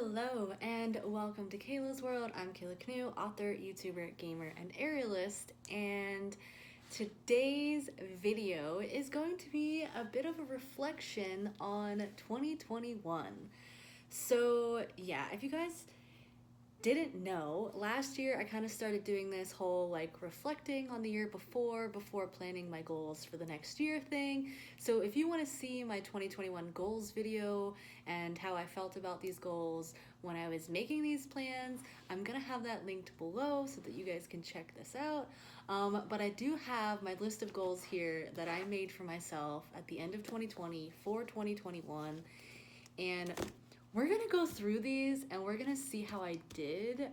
Hello and welcome to Kayla's World. I'm Kayla Canoe, author, YouTuber, gamer, and aerialist, and today's video is going to be a bit of a reflection on 2021. So yeah, if you guys didn't know, last year I kind of started doing this whole like reflecting on the year before planning my goals for the next year thing. So if you want to see my 2021 goals video and how I felt about these goals when I was making these plans, I'm gonna have that linked below so that you guys can check this out. But I do have my list of goals here that I made for myself at the end of 2020 for 2021, and we're gonna go through these and we're gonna see how I did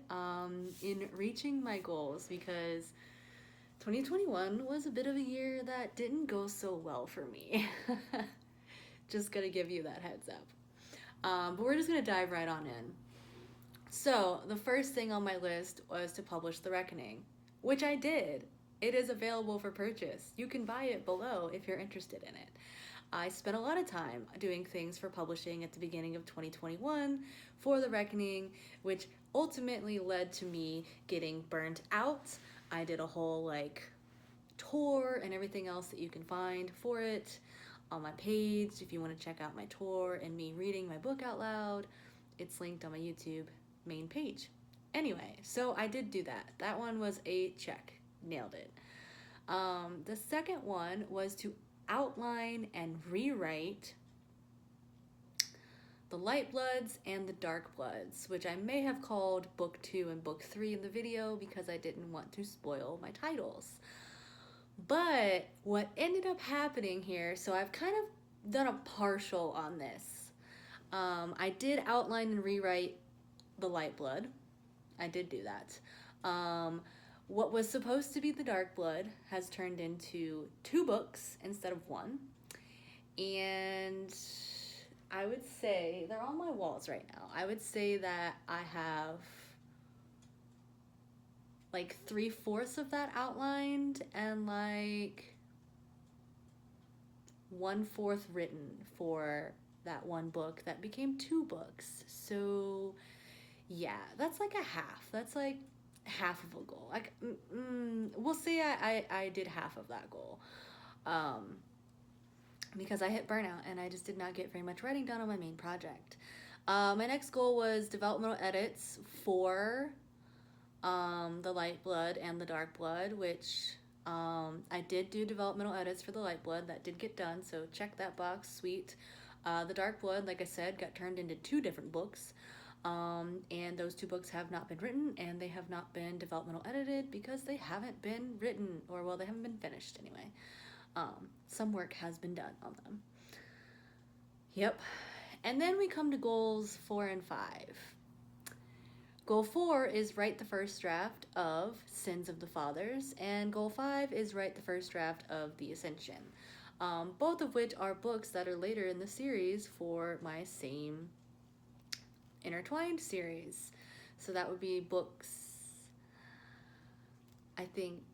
in reaching my goals, because 2021 was a bit of a year that didn't go so well for me. Just gonna give you that heads up. But we're just gonna dive right on in. So the first thing on my list was to publish The Reckoning, which I did. It is available for purchase. You can buy it below if you're interested in it. I spent a lot of time doing things for publishing at the beginning of 2021 for The Reckoning, which ultimately led to me getting burnt out. I did a whole like tour and everything else that you can find for it on my page. If you want to check out my tour and me reading my book out loud, it's linked on my YouTube main page. Anyway, so I did do that. That one was a check. Nailed it. The second one was to outline and rewrite The Light Bloods and the Dark Bloods, which I may have called Book 2 and Book 3 in the video because I didn't want to spoil my titles. But what ended up happening here, so I've kind of done a partial on this. I did outline and rewrite The Light Blood. I did do that. What was supposed to be The Dark Blood has turned into 2 books instead of 1. And I would say, they're on my walls right now, I would say that I have like 3/4 of that outlined and like 1/4 written for that 1 book that became 2 books. So yeah, that's like a half. That's like half of a goal. Like, we'll say I did half of that goal, because I hit burnout and I just did not get very much writing done on my main project. My next goal was developmental edits for The Light Blood and the Dark Blood, which I did do developmental edits for The Light Blood. That did get done, so check that box. Sweet. The Dark Blood, like I said, got turned into 2 different books. And those 2 books have not been written, and they have not been developmental edited because they haven't been written, or well, they haven't been finished anyway. Some work has been done on them. Yep. And then we come to goals 4 and 5. Goal 4 is write the first draft of Sins of the Fathers, and goal 5 is write the first draft of The Ascension. Both of which are books that are later in the series for my same intertwined series. So that would be books, I think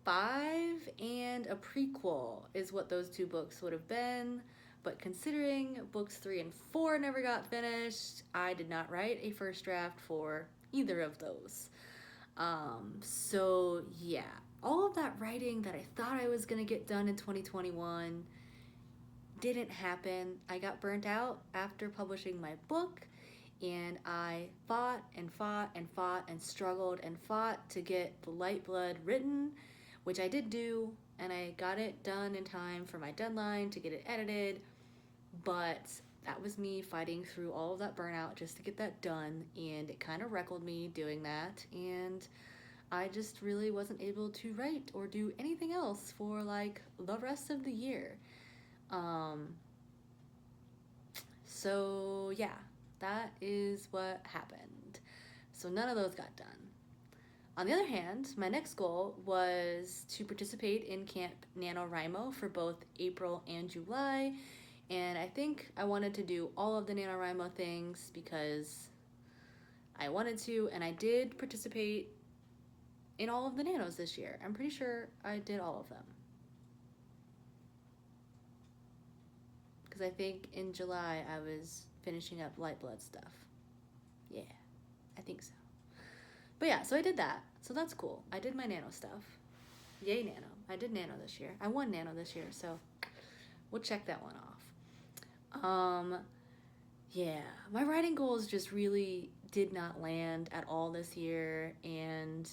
5 and a prequel is what those 2 books would have been. But considering books 3 and 4 never got finished, I did not write a first draft for either of those. So yeah, all of that writing that I thought I was gonna get done in 2021 didn't happen. I got burnt out after publishing my book, and I fought and fought and fought and struggled and fought to get The Light Blood written, which I did do, and I got it done in time for my deadline to get it edited. But that was me fighting through all of that burnout just to get that done, and it kind of wreckled me doing that, and I just really wasn't able to write or do anything else for like the rest of the year. So yeah, that is what happened. So none of those got done. On the other hand, my next goal was to participate in Camp NaNoWriMo for both April and July. And I think I wanted to do all of the NaNoWriMo things because I wanted to, and I did participate in all of the nanos this year. I'm pretty sure I did all of them. Because I think in July I was finishing up Light Blood stuff. I think so. But yeah, so I did that. So that's cool. I did my nano stuff. Yay, nano. I did nano this year. I won nano this year, so we'll check that one off. Yeah, my writing goals just really did not land at all this year, and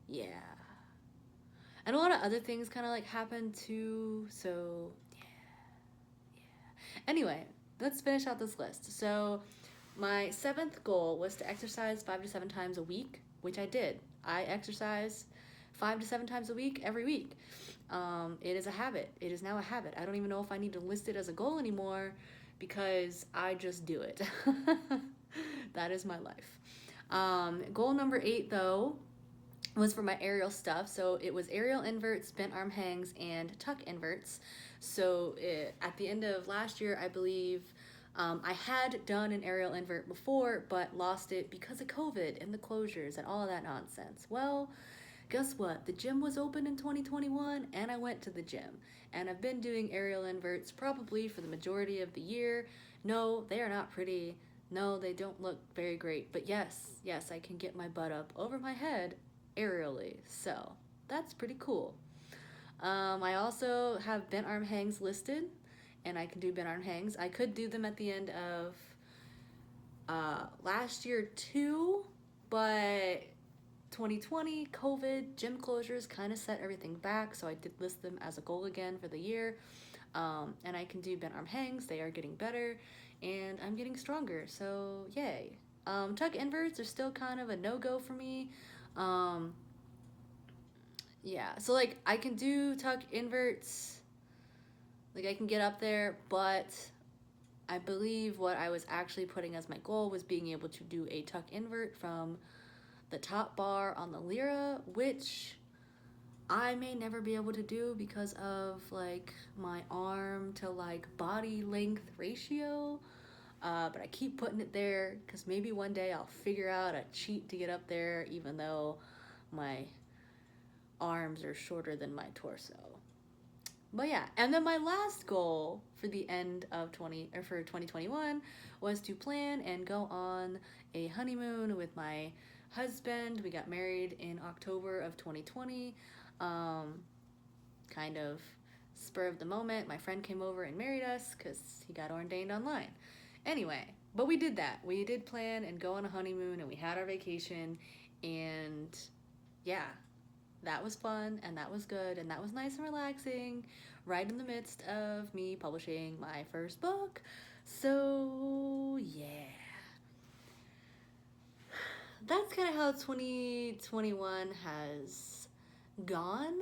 yeah. And a lot of other things kind of like happened too, so yeah. Anyway, let's finish out this list. So my 7th goal was to exercise 5 to 7 times a week, which I did. I exercise 5 to 7 times a week every week. It is a habit. It is now a habit. I don't even know if I need to list it as a goal anymore because I just do it. That is my life. Goal number 8, though, was for my aerial stuff. So it was aerial inverts, bent arm hangs, and tuck inverts. So at the end of last year, I believe, I had done an aerial invert before, but lost it because of COVID and the closures and all of that nonsense. Well, guess what? The gym was open in 2021, and I went to the gym. And I've been doing aerial inverts probably for the majority of the year. No, they are not pretty. No, they don't look very great. But yes, I can get my butt up over my head aerially. So that's pretty cool. I also have bent arm hangs listed, and I can do bent arm hangs. I could do them at the end of last year too, but 2020, COVID, gym closures kind of set everything back, so I did list them as a goal again for the year. And I can do bent arm hangs. They are getting better, and I'm getting stronger, so yay. Tuck inverts are still kind of a no-go for me. Yeah, so like I can do tuck inverts, like I can get up there, but I believe what I was actually putting as my goal was being able to do a tuck invert from the top bar on the Lyra, which I may never be able to do because of like my arm to like body length ratio. But I keep putting it there because maybe one day I'll figure out a cheat to get up there, even though my arms are shorter than my torso. But yeah, and then my last goal for the end of 2021 was to plan and go on a honeymoon with my husband. We got married in October of 2020. Kind of spur of the moment. My friend came over and married us because he got ordained online. Anyway, but we did that. We did plan and go on a honeymoon, and we had our vacation, and yeah, that was fun, and that was good, and that was nice and relaxing, right in the midst of me publishing my first book. So yeah, that's kind of how 2021 has gone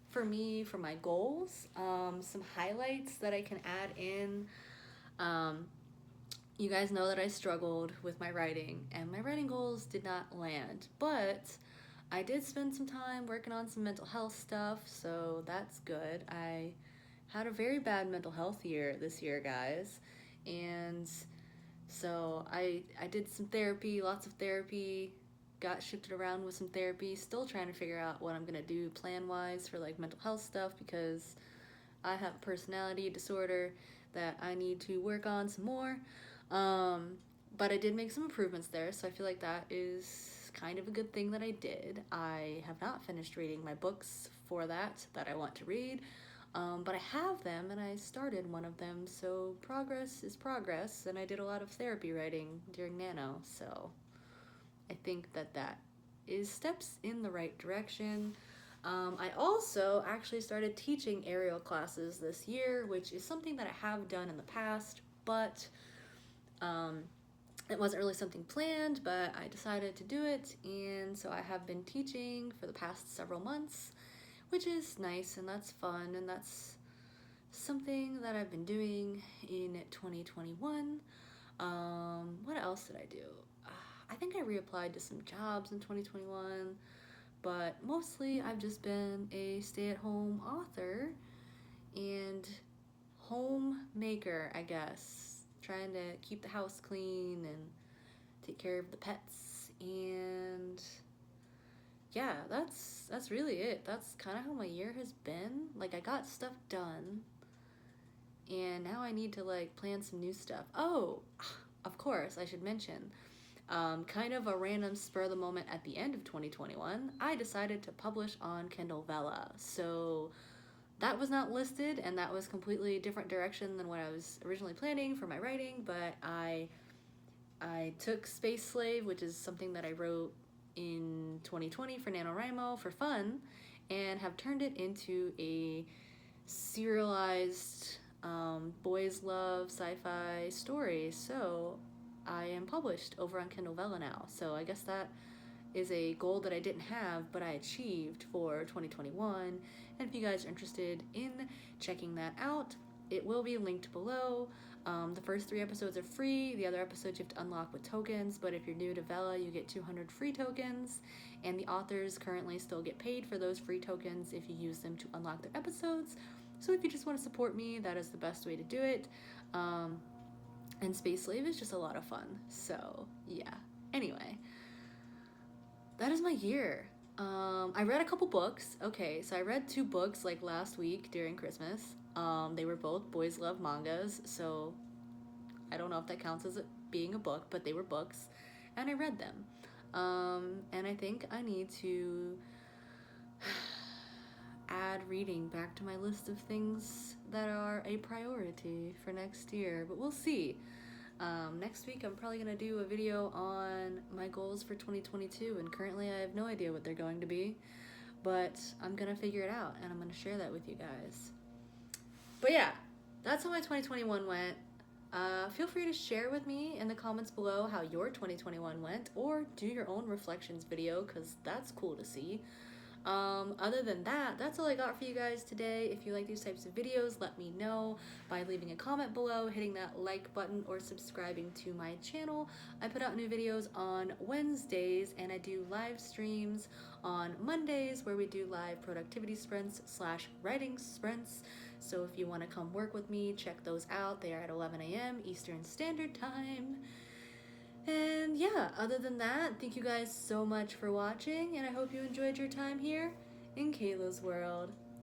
for me, for my goals. Some highlights that I can add in. You guys know that I struggled with my writing, and my writing goals did not land, but I did spend some time working on some mental health stuff, so that's good. I had a very bad mental health year this year, guys, and so I did some therapy, lots of therapy, got shifted around with some therapy, still trying to figure out what I'm gonna do plan-wise for like mental health stuff, because I have a personality disorder that I need to work on some more. But I did make some improvements there, so I feel like that is kind of a good thing that I did. I have not finished reading my books for that I want to read, but I have them, and I started one of them, so progress is progress, and I did a lot of therapy writing during Nano, so I think that is steps in the right direction. I also actually started teaching aerial classes this year, which is something that I have done in the past, but it wasn't really something planned, but I decided to do it, and so I have been teaching for the past several months, which is nice, and that's fun, and that's something that I've been doing in 2021. What else did I do? I think I reapplied to some jobs in 2021, but mostly I've just been a stay-at-home author and homemaker, I guess. Trying to keep the house clean and take care of the pets, and yeah, that's really it. That's kind of how my year has been. Like, I got stuff done, and now I need to like plan some new stuff. Oh, of course, I should mention, kind of a random spur of the moment at the end of 2021, I decided to publish on Kindle VELLA. So that was not listed, and that was completely different direction than what I was originally planning for my writing, but I took Space Slave, which is something that I wrote in 2020 for NaNoWriMo for fun, and have turned it into a serialized boys love sci-fi story. So I am published over on Kindle VELLA now. So I guess that is a goal that I didn't have, but I achieved for 2021. And if you guys are interested in checking that out, it will be linked below. The first 3 episodes are free. The other episodes you have to unlock with tokens, but if you're new to VELLA, you get 200 free tokens, and the authors currently still get paid for those free tokens if you use them to unlock their episodes. So if you just want to support me, that is the best way to do it. And Space Slave is just a lot of fun. So yeah. Anyway, that is my year. I read a couple books. Okay, so I read 2 books like last week during Christmas. They were both boys love mangas, so I don't know if that counts as it being a book, but they were books, and I read them. And I think I need to add reading back to my list of things that are a priority for next year, but we'll see. Next week I'm probably going to do a video on my goals for 2022, and currently I have no idea what they're going to be, but I'm going to figure it out, and I'm going to share that with you guys. But yeah, that's how my 2021 went. Feel free to share with me in the comments below how your 2021 went, or do your own reflections video, because that's cool to see. Other than that, that's all I got for you guys today. If you like these types of videos, let me know by leaving a comment below, hitting that like button, or subscribing to my channel. I put out new videos on Wednesdays, and I do live streams on Mondays where we do live productivity sprints / writing sprints. So if you want to come work with me, check those out. They are at 11 a.m. Eastern Standard Time. And yeah, other than that, thank you guys so much for watching, and I hope you enjoyed your time here in Kayla's world.